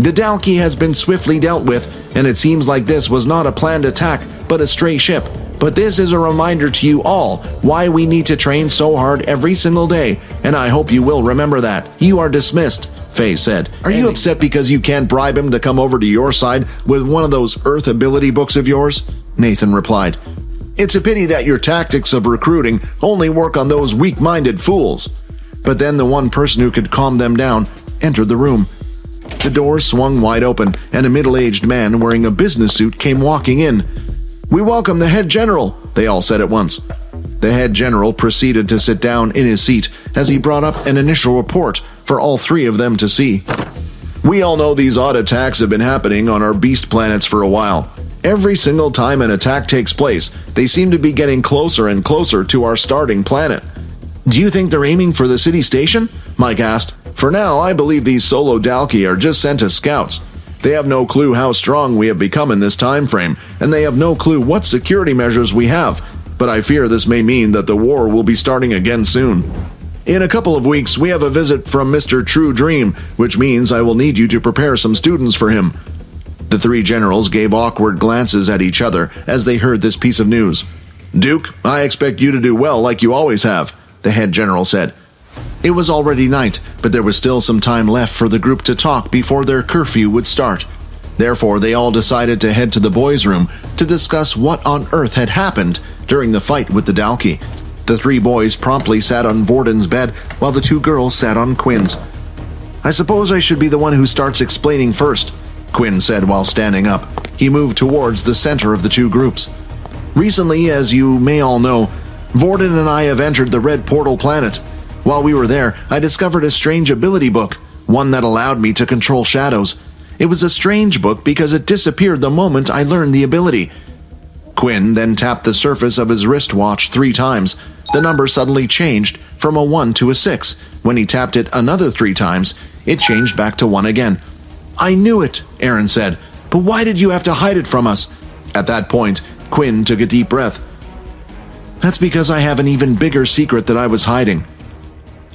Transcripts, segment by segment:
The Dalki has been swiftly dealt with, and it seems like this was not a planned attack, but a stray ship. But this is a reminder to you all why we need to train so hard every single day, and I hope you will remember that. You are dismissed, Faye said. Are you upset because you can't bribe him to come over to your side with one of those Earth ability books of yours? Nathan replied. It's a pity that your tactics of recruiting only work on those weak-minded fools. But then the one person who could calm them down entered the room. The doors swung wide open, and a middle-aged man wearing a business suit came walking in. We welcome the head general, they all said at once. The head general proceeded to sit down in his seat as he brought up an initial report for all three of them to see. We all know these odd attacks have been happening on our beast planets for a while. Every single time an attack takes place, they seem to be getting closer and closer to our starting planet. Do you think they're aiming for the city station? Mike asked. For now, I believe these solo Dalki are just sent as scouts. They have no clue how strong we have become in this time frame, and they have no clue what security measures we have, but I fear this may mean that the war will be starting again soon. In a couple of weeks, we have a visit from Mr. True Dream, which means I will need you to prepare some students for him. The three generals gave awkward glances at each other as they heard this piece of news. Duke, I expect you to do well like you always have, the head general said. It was already night, but there was still some time left for the group to talk before their curfew would start. Therefore, they all decided to head to the boys' room to discuss what on earth had happened during the fight with the Dalki. The three boys promptly sat on Vorden's bed while the two girls sat on Quinn's. I suppose I should be the one who starts explaining first, Quinn said while standing up. He moved towards the center of the two groups. Recently, as you may all know, Vorden and I have entered the Red Portal planet. While we were there, I discovered a strange ability book, one that allowed me to control shadows. It was a strange book because it disappeared the moment I learned the ability. Quinn then tapped the surface of his wristwatch 3 times. The number suddenly changed from a 1 to a 6. When he tapped it another 3 times, it changed back to 1 again. I knew it, Aaron said, but why did you have to hide it from us? At that point, Quinn took a deep breath. That's because I have an even bigger secret that I was hiding.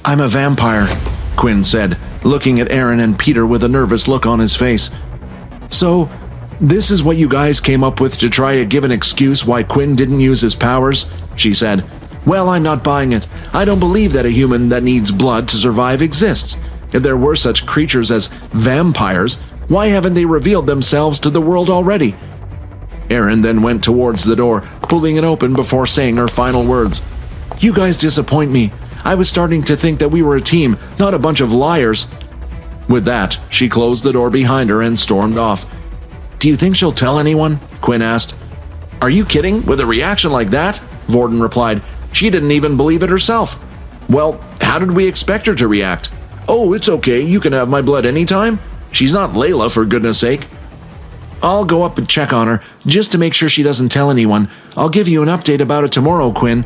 I'm a vampire, Quinn said, looking at Aaron and Peter with a nervous look on his face. So, this is what you guys came up with to try to give an excuse why Quinn didn't use his powers? She said. Well, I'm not buying it. I don't believe that a human that needs blood to survive exists. If there were such creatures as vampires, why haven't they revealed themselves to the world already? Aaron then went towards the door, pulling it open before saying her final words. You guys disappoint me. I was starting to think that we were a team, not a bunch of liars. With that, she closed the door behind her and stormed off. Do you think she'll tell anyone? Quinn asked. Are you kidding? With a reaction like that? Vorden replied. She didn't even believe it herself. Well, how did we expect her to react? Oh, it's okay, you can have my blood anytime. She's not Layla, for goodness sake. I'll go up and check on her, just to make sure she doesn't tell anyone. I'll give you an update about it tomorrow, Quinn.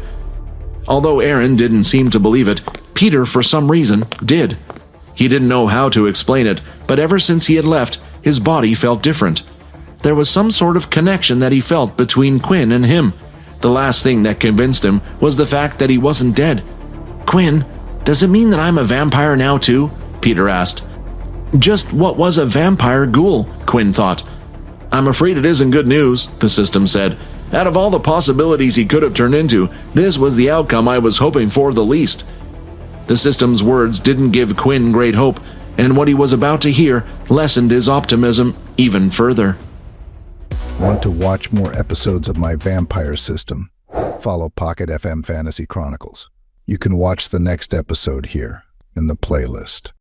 Although Aaron didn't seem to believe it, Peter, for some reason, did. He didn't know how to explain it, but ever since he had left, his body felt different. There was some sort of connection that he felt between Quinn and him. The last thing that convinced him was the fact that he wasn't dead. Quinn, does it mean that I'm a vampire now too? Peter asked. Just what was a vampire ghoul? Quinn thought. I'm afraid it isn't good news, the system said. Out of all the possibilities he could have turned into, this was the outcome I was hoping for the least. The system's words didn't give Quinn great hope, and what he was about to hear lessened his optimism even further. Want to watch more episodes of my vampire system? Follow Pocket FM Fantasy Chronicles. You can watch the next episode here in the playlist.